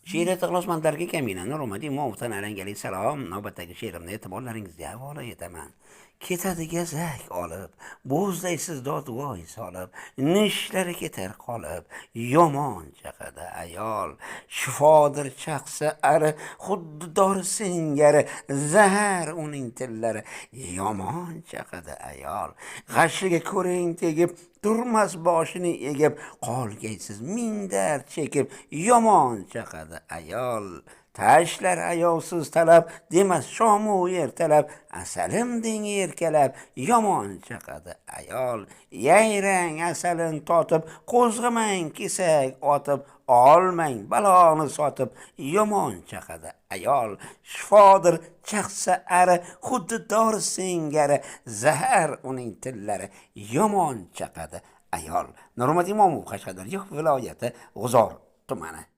She'riyat ixlosmandlarga kamina Nurmat Imomovdan alangali salom. Navbatdagi she'rimni e'tiborlaringizga havola etaman. Ketadi gazak olib, bo'zdaysiz dodvoy solib, nishlari ketar qolib, yomon chaqadi ayol. Shifodir chaqsa ari, xuddi dori singari, zahar uning tillari, yomon chaqadi ayol. G'ashiga ko'ring tegib, turmas boshini egib, qolgaysiz mindar chekib, yomon chaqadi ayol. Tashlar ayovsiz talab, demas shomu ertalab, asalim deng erkalab, yomon chaqadi ayol. Yayrang asalin totib, qo'zg'amang kesak otib, olmang baloni sotib, yomon chaqadi ayol. Shifodir chaqsa ari, xuddi dori singari, zahar uning tillari, yomon chaqadi ayol. Nurmat Imomov, Qashqadaryo viloyati G'uzor tumani.